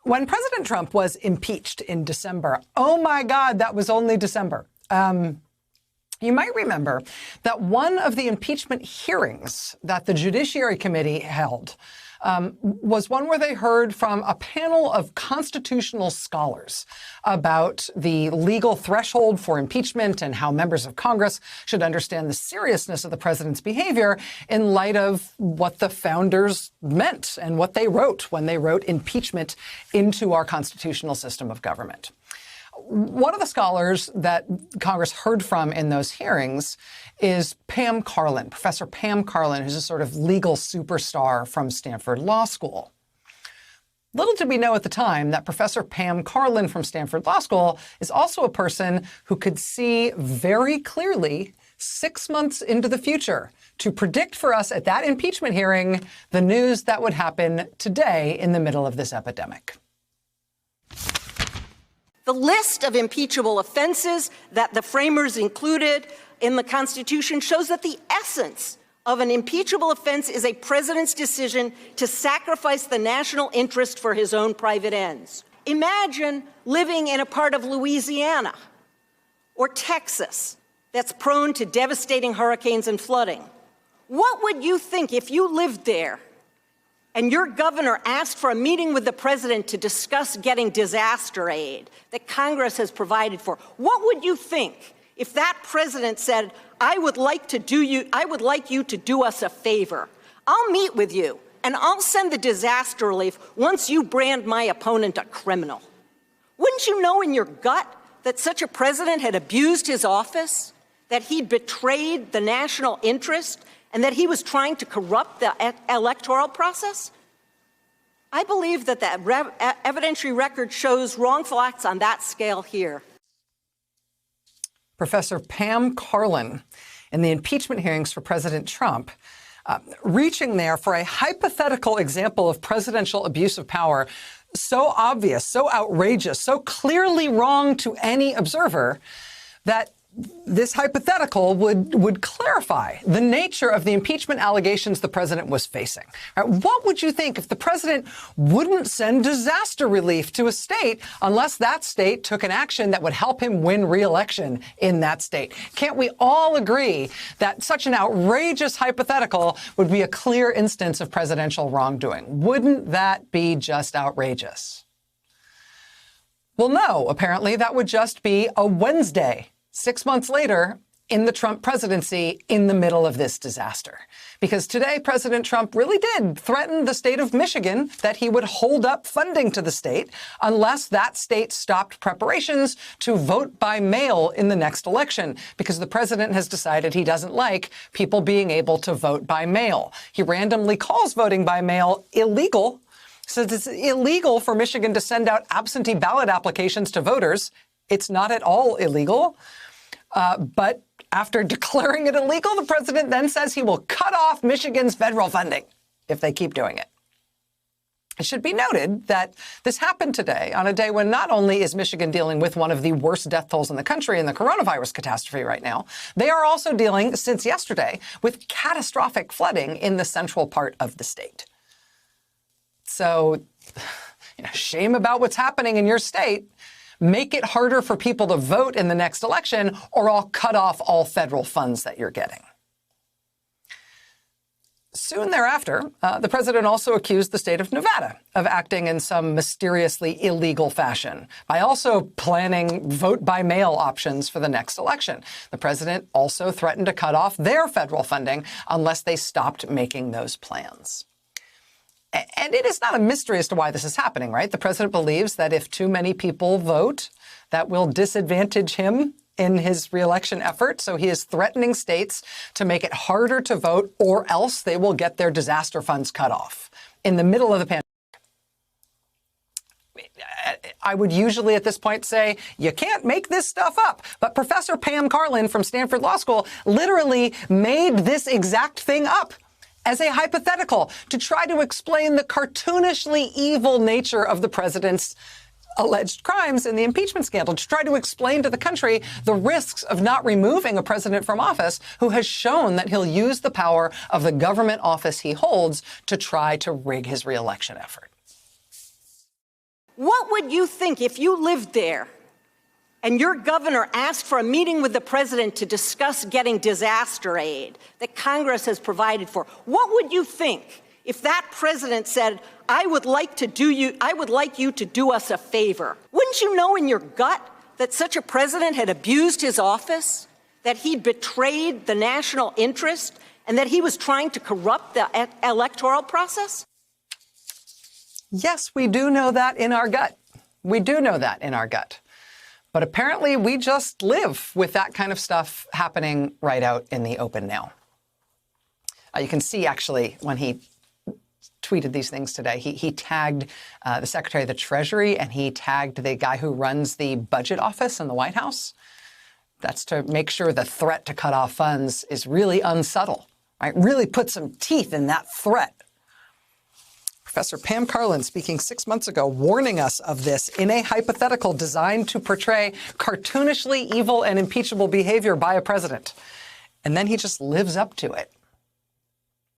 When President Trump was impeached in December, oh my God, that was only December. You might remember that one of the impeachment hearings that the Judiciary Committee held was one where they heard from a panel of constitutional scholars about the legal threshold for impeachment and how members of Congress should understand the seriousness of the president's behavior in light of what the founders meant and what they wrote when they wrote impeachment into our constitutional system of government. One of the scholars that Congress heard from in those hearings is Pam Karlan, Professor Pam Karlan, who's a sort of legal superstar from Stanford Law School. Little did we know at the time that Professor Pam Karlan from Stanford Law School is also a person who could see very clearly 6 months into the future to predict for us at that impeachment hearing the news that would happen today in the middle of this epidemic. The list of impeachable offenses that the framers included in the Constitution shows that the essence of an impeachable offense is a president's decision to sacrifice the national interest for his own private ends. Imagine living in a part of Louisiana or Texas that's prone to devastating hurricanes and flooding. What would you think if you lived there and your governor asked for a meeting with the president to discuss getting disaster aid that Congress has provided for? What would you think if that president said, I would like you to do us a favor. I'll meet with you and I'll send the disaster relief once you brand my opponent a criminal? Wouldn't you know in your gut that such a president had abused his office, that he'd betrayed the national interest, and that he was trying to corrupt the electoral process? I believe that the evidentiary record shows wrongful acts on that scale here. Professor Pam Karlan in the impeachment hearings for President Trump, reaching there for a hypothetical example of presidential abuse of power so obvious, so outrageous, so clearly wrong to any observer that this hypothetical would clarify the nature of the impeachment allegations the president was facing. Right? What would you think if the president wouldn't send disaster relief to a state unless that state took an action that would help him win re-election in that state? Can't we all agree that such an outrageous hypothetical would be a clear instance of presidential wrongdoing? Wouldn't that be just outrageous? Well, no, apparently that would just be a Wednesday 6 months later in the Trump presidency in the middle of this disaster. Because today, President Trump really did threaten the state of Michigan that he would hold up funding to the state unless that state stopped preparations to vote by mail in the next election, because the president has decided he doesn't like people being able to vote by mail. He randomly calls voting by mail illegal, says it's illegal for Michigan to send out absentee ballot applications to voters. It's not at all illegal. But after declaring it illegal, the president then says he will cut off Michigan's federal funding if they keep doing it. It should be noted that this happened today on a day when not only is Michigan dealing with one of the worst death tolls in the country in the coronavirus catastrophe right now, they are also dealing, since yesterday, with catastrophic flooding in the central part of the state. So, shame about what's happening in your state. Make it harder for people to vote in the next election, or I'll cut off all federal funds that you're getting. Soon thereafter, the president also accused the state of Nevada of acting in some mysteriously illegal fashion by also planning vote-by-mail options for the next election. The president also threatened to cut off their federal funding unless they stopped making those plans. And it is not a mystery as to why this is happening, right? The president believes that if too many people vote, that will disadvantage him in his reelection effort. So he is threatening states to make it harder to vote, or else they will get their disaster funds cut off in the middle of the pandemic. I would usually at this point say, you can't make this stuff up. But Professor Pam Karlan from Stanford Law School literally made this exact thing up as a hypothetical to try to explain the cartoonishly evil nature of the president's alleged crimes in the impeachment scandal, to try to explain to the country the risks of not removing a president from office who has shown that he'll use the power of the government office he holds to try to rig his reelection effort. What would you think if you lived there and your governor asked for a meeting with the president to discuss getting disaster aid that Congress has provided for? What would you think if that president said, I would like you to do us a favor? Wouldn't you know in your gut that such a president had abused his office, that he'd betrayed the national interest, and that he was trying to corrupt the electoral process? Yes, we do know that in our gut. We do know that in our gut. But apparently we just live with that kind of stuff happening right out in the open now. You can see, actually, when he tweeted these things today, he tagged the Secretary of the Treasury, and he tagged the guy who runs the budget office in the White House. That's to make sure the threat to cut off funds is really unsubtle, right? Really put some teeth in that threat. Professor Pam Karlan speaking 6 months ago, warning us of this in a hypothetical designed to portray cartoonishly evil and impeachable behavior by a president. And then he just lives up to it.